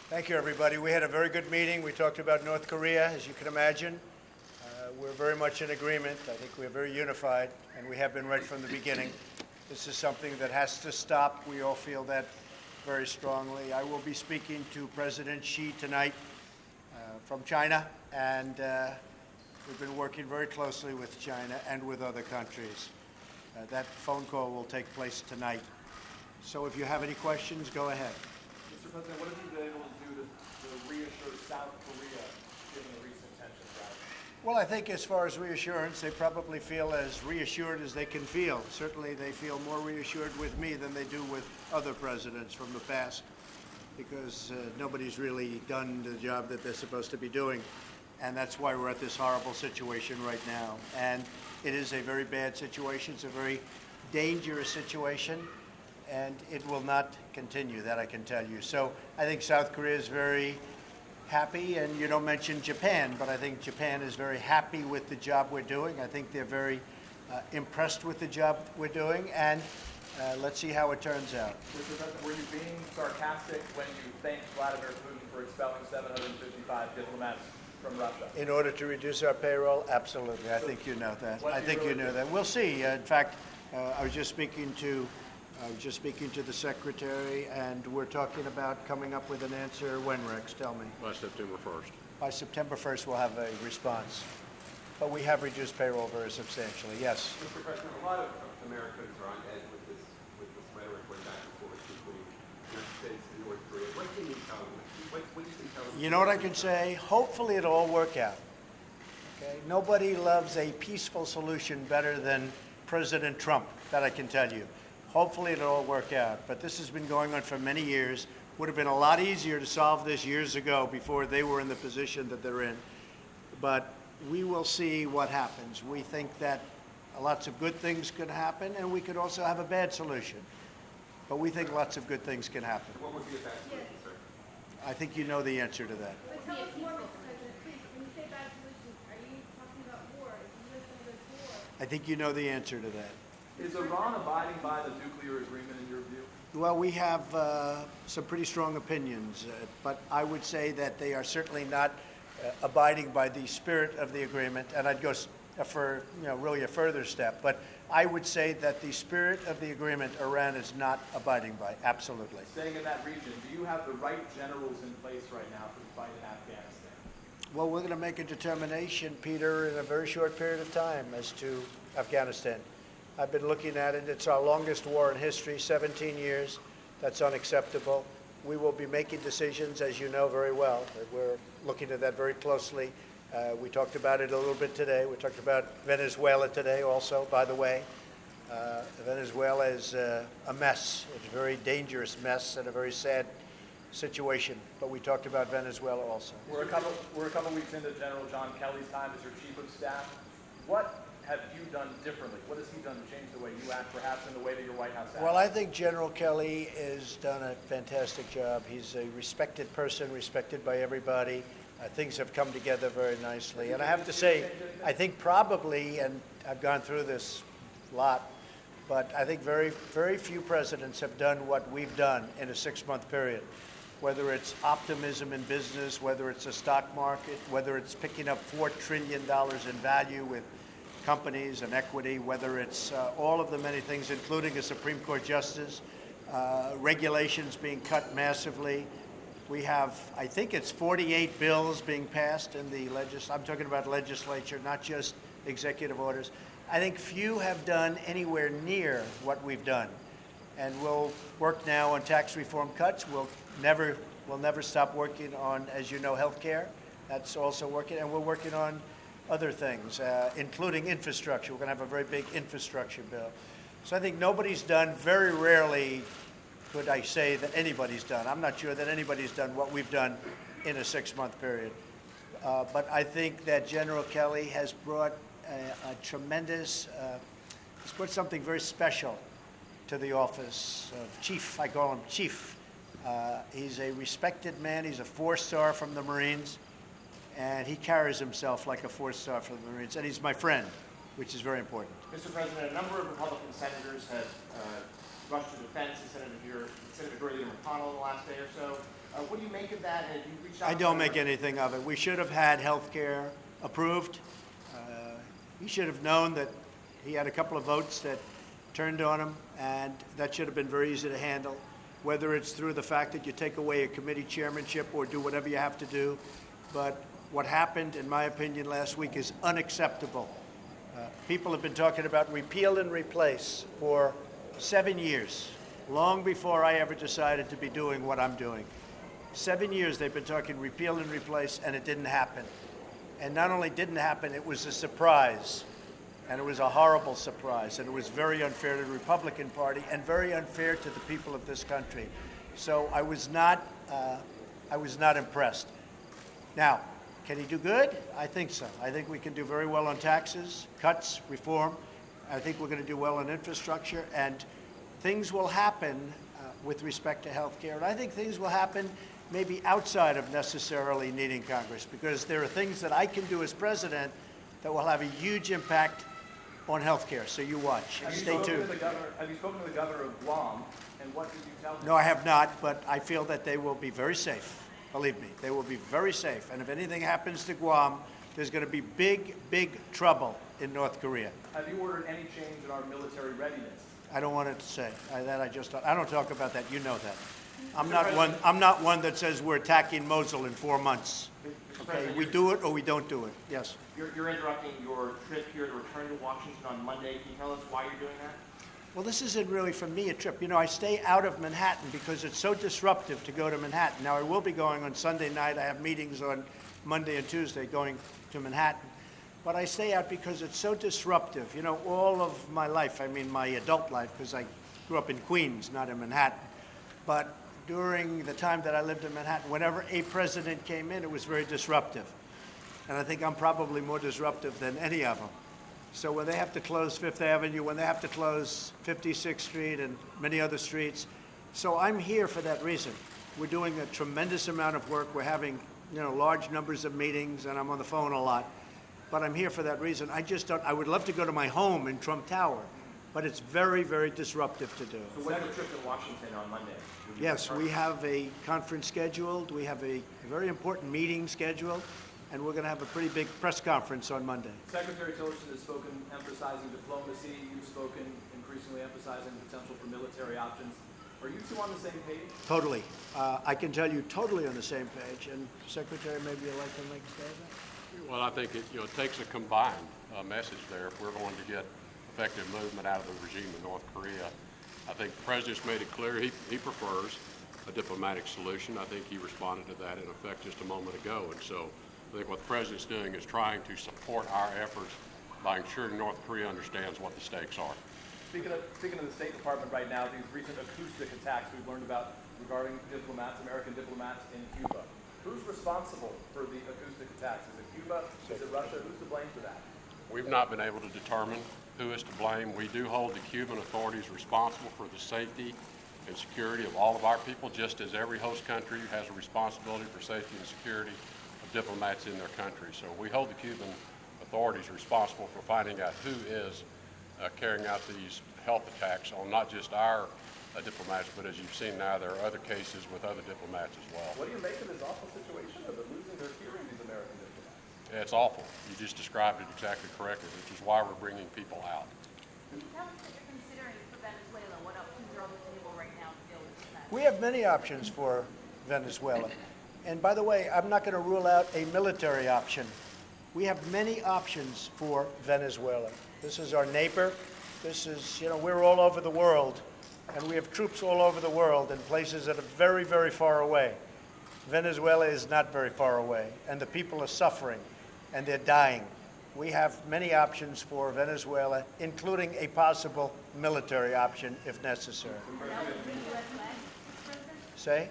Thank you, everybody. We had a very good meeting. We talked about North Korea, as you can imagine. We're very much in agreement. I think we're very unified, and we have been right from the beginning. This is something that has to stop. We all feel that very strongly. I will be speaking to President Xi tonight from China, and we've been working very closely with China and with other countries. That phone call will take place tonight. So if you have any questions, go ahead. Mr. President, what have you been able to do to reassure South Korea given the recent tensions rising? Well, I think as far as reassurance, they probably feel as reassured as they can feel. Certainly they feel more reassured with me than they do with other presidents from the past, because nobody's really done the job that they're supposed to be doing. And that's why we're at this horrible situation right now. And it is a very bad situation. It's a very dangerous situation. And it will not continue, that I can tell you. So I think South Korea is very happy, and you don't mention Japan, but I think Japan is very happy with the job we're doing. I think they're very impressed with the job we're doing, and let's see how it turns out. Mr. President, were you being sarcastic when you thanked Vladimir Putin for expelling 755 diplomats from Russia? In order to reduce our payroll? Absolutely. I think you know that. I think you know that. We'll see. In fact, I was just speaking to the secretary, and we're talking about coming up with an answer. When, Rex? Tell me. By September 1st. By September 1st, we'll have a response. But we have reduced payroll very substantially. Yes. Mr. President, a lot of Americans are on edge with this rhetoric going back and forth between the United States and North Korea. What can you tell them? What do you think tell them? You know what I can say? Hopefully it'll all work out. Okay? Nobody loves a peaceful solution better than President Trump, that I can tell you. Hopefully it'll all work out. But this has been going on for many years. Would have been a lot easier to solve this years ago before they were in the position that they're in. But we will see what happens. We think that lots of good things could happen, and we could also have a bad solution. But we think lots of good things can happen. What would be a bad solution, sir? I think you know the answer to that. But tell us more, Mr. President, please. When you say bad solution, are you talking about war? Is the U.S. going to go to war? I think you know the answer to that. Is Iran abiding by the nuclear agreement in your view? Well, we have some pretty strong opinions, but I would say that they are certainly not abiding by the spirit of the agreement, and I'd go for really a further step. But I would say that the spirit of the agreement Iran is not abiding by, absolutely. Staying in that region, do you have the right generals in place right now for the fight in Afghanistan? Well, we're going to make a determination, Peter, in a very short period of time as to Afghanistan. I've been looking at it. It's our longest war in history, 17 years. That's unacceptable. We will be making decisions, as you know very well. We're looking at that very closely. We talked about it a little bit today. We talked about Venezuela today also, by the way. Venezuela is a mess. It's a very dangerous mess and a very sad situation. But we talked about Venezuela also. We're a couple weeks into General John Kelly's time as your chief of staff. What have you done differently? What has he done to change the way you act, perhaps in the way that your White House acts? Well, I think General Kelly has done a fantastic job. He's a respected person, respected by everybody. Things have come together very nicely. And I have to say, I think probably, and I've gone through this a lot, but I think very, very few presidents have done what we've done in a 6-month period. Whether it's optimism in business, whether it's a stock market, whether it's picking up $4 trillion in value with companies and equity, whether it's all of the many things, including a Supreme Court justice, regulations being cut massively. We have, I think it's 48 bills being passed in the I'm talking about legislature, not just executive orders. I think few have done anywhere near what we've done. And we'll work now on tax reform cuts. We'll never stop working on, as you know, health care. That's also working. And we're working on other things, including infrastructure. We're going to have a very big infrastructure bill. So I think nobody's done, very rarely could I say that anybody's done. I'm not sure that anybody's done what we've done in a 6-month period. But I think that General Kelly has brought a tremendous, he's brought something very special to the office of chief. I call him chief. He's a respected man. He's a 4-star from the Marines. And he carries himself like a 4-star from the Marines. And he's my friend, which is very important. Mr. President, a number of Republican senators have rushed to defense of Senator Dory Leader McConnell in the last day or so. What do you make of that? And if you reached out I to don't anyone- make anything of it. We should have had health care approved. He should have known that he had a couple of votes that turned on him, and that should have been very easy to handle, whether it's through the fact that you take away a committee chairmanship or do whatever you have to do. But what happened, in my opinion, last week is unacceptable. People have been talking about repeal and replace for 7 years, long before I ever decided to be doing what I'm doing. 7 years they've been talking repeal and replace, and it didn't happen. And not only didn't happen, it was a surprise. And it was a horrible surprise. And it was very unfair to the Republican Party and very unfair to the people of this country. So I was not impressed. Now, can he do good? I think so. I think we can do very well on taxes, cuts, reform. I think we're going to do well on infrastructure. And things will happen with respect to health care. And I think things will happen maybe outside of necessarily needing Congress, because there are things that I can do as president that will have a huge impact on health care. So you watch. Have you Stay spoken to tuned. the governor? Have you spoken to the governor of Guam? And what did you tell him? No, I have not, but I feel that they will be very safe. Believe me, they will be very safe. And if anything happens to Guam, there's going to be big, big trouble in North Korea. Have you ordered any change in our military readiness? I don't want it to say. I don't talk about that. You know that. I'm not one that says we're attacking Mosul in 4 months. Okay, we do it or we don't do it. Yes. You're interrupting your trip here to return to Washington on Monday. Can you tell us why you're doing that? Well, this isn't really for me a trip. You know, I stay out of Manhattan because it's so disruptive to go to Manhattan. Now, I will be going on Sunday night. I have meetings on Monday and Tuesday going to Manhattan. But I stay out because it's so disruptive. You know, all of my life, I mean my adult life, because I grew up in Queens, not in Manhattan. But during the time that I lived in Manhattan, whenever a president came in, it was very disruptive. And I think I'm probably more disruptive than any of them. So when they have to close Fifth Avenue, when they have to close 56th Street and many other streets, so I'm here for that reason. We're doing a tremendous amount of work. We're having, you know, large numbers of meetings, and I'm on the phone a lot. But I'm here for that reason. I would love to go to my home in Trump Tower, but it's very, very disruptive to do. So what's your trip to Washington on Monday? Yes, we have a conference scheduled. We have a very important meeting scheduled, and we're going to have a pretty big press conference on Monday. Secretary Tillerson has spoken emphasizing diplomacy. You've spoken increasingly emphasizing the potential for military options. Are you two on the same page? Totally. I can tell you totally on the same page. And Secretary, maybe you'd like to make a statement? Well, I think it takes a combined message there if we're going to get effective movement out of the regime in North Korea. I think the President's made it clear he prefers a diplomatic solution. I think he responded to that in effect just a moment ago. And so I think what the President's doing is trying to support our efforts by ensuring North Korea understands what the stakes are. Speaking of the State Department right now, these recent acoustic attacks we've learned about regarding diplomats, American diplomats in Cuba. Who's responsible for the acoustic attacks? Is it Cuba? Is it Russia? Who's to blame for that? We've not been able to determine who is to blame. We do hold the Cuban authorities responsible for the safety and security of all of our people, just as every host country has a responsibility for safety and security of diplomats in their country. So we hold the Cuban authorities responsible for finding out who is carrying out these health attacks on not just our diplomats, but as you've seen now, there are other cases with other diplomats as well. What do you make of this awful situation of them losing their hearing, these American diplomats? It's awful. You just described it exactly correctly, which is why we're bringing people out. Can you tell us what you're considering for Venezuela? What options are on the table right now to deal with that? We have many options for Venezuela. And by the way, I'm not going to rule out a military option. We have many options for Venezuela. This is our neighbor. This is, you know, we're all over the world. And we have troops all over the world in places that are very, very far away. Venezuela is not very far away. And the people are suffering. And they're dying. We have many options for Venezuela, including a possible military option if necessary. That would be U.S.-led, President? Say?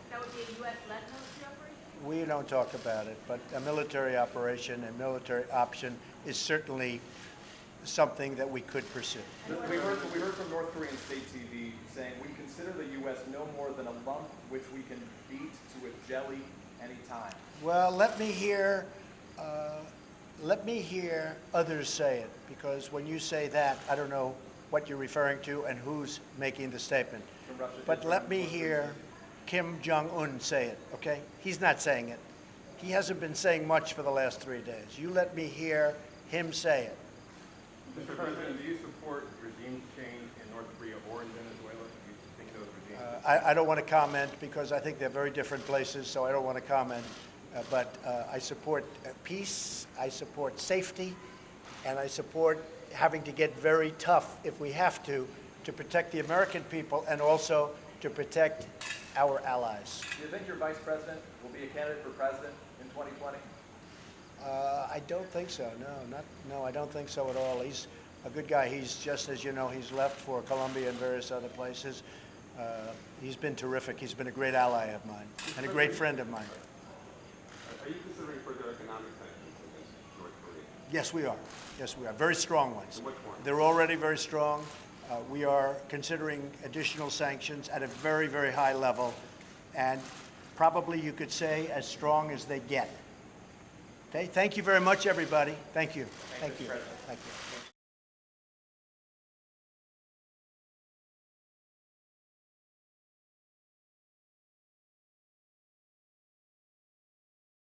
That would be a U.S.-led military operation? We don't talk about it, but a military operation, a military option is certainly something that we could pursue. We heard from North Korean state TV saying we consider the U.S. no more than a lump which we can beat to a jelly anytime. Well, let me hear others say it, because when you say that, I don't know what you're referring to and who's making the statement. From Russia, But Israel, let me North hear Kim Jong-un say it, okay? He's not saying it. He hasn't been saying much for the last 3 days. You let me hear him say it. Mr. President, do you support regime change in North Korea or in Venezuela? Do you think those regimes? I don't want to comment because I think they're very different places, so I don't want to comment. But I support peace, I support safety, and I support having to get very tough if we have to protect the American people and also to protect our allies. Do you think your vice president will be a candidate for president in 2020? I don't think so. No, I don't think so at all. He's a good guy. He's just, as you know, he's left for Colombia and various other places. He's been terrific. He's been a great ally of mine and a great friend of mine. Are you considering further economic sanctions against North Korea? Yes, we are. Yes, we are. Very strong ones. In what form? They're already very strong. We are considering additional sanctions at a very, very high level, and probably you could say as strong as they get. Okay, thank you very much, everybody. Thank you. Thank you. Thank you.